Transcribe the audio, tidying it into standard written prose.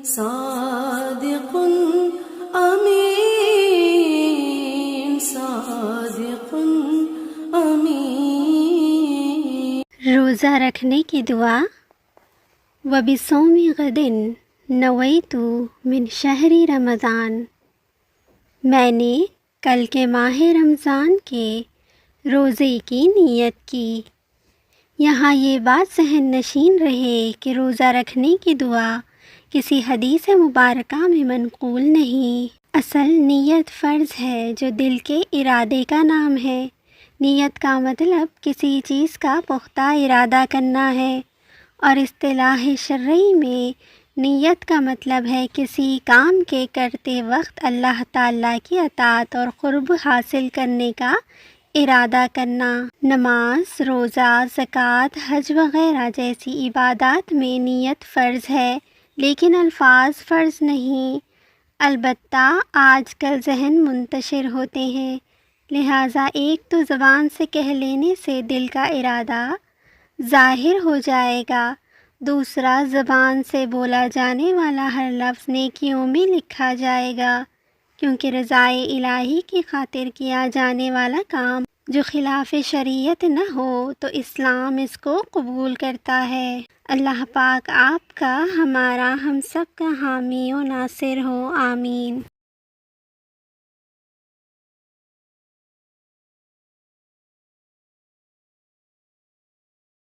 صادق امین، صادق امین۔ روزہ رکھنے کی دعا۔ وبصوم غد نویت من شہر رمضان، میں نے کل کے ماہ رمضان کے روزے کی نیت کی۔ یہاں یہ بات ذہن نشین رہے کہ روزہ رکھنے کی دعا کسی حدیث مبارکہ میں منقول نہیں، اصل نیت فرض ہے جو دل کے ارادے کا نام ہے۔ نیت کا مطلب کسی چیز کا پختہ ارادہ کرنا ہے، اور اصطلاح شرعی میں نیت کا مطلب ہے کسی کام کے کرتے وقت اللہ تعالیٰ کی اطاعت اور قرب حاصل کرنے کا ارادہ کرنا۔ نماز، روزہ، زکوٰۃ، حج وغیرہ جیسی عبادات میں نیت فرض ہے، لیکن الفاظ فرض نہیں۔ البتہ آج کل ذہن منتشر ہوتے ہیں، لہٰذا ایک تو زبان سے کہہ لینے سے دل کا ارادہ ظاہر ہو جائے گا، دوسرا زبان سے بولا جانے والا ہر لفظ نیکیوں میں لکھا جائے گا، کیونکہ رضائے الہی کی خاطر کیا جانے والا کام جو خلاف شریعت نہ ہو تو اسلام اس کو قبول کرتا ہے۔ اللہ پاک آپ کا، ہمارا، ہم سب کا حامی و ناصر ہو، آمین۔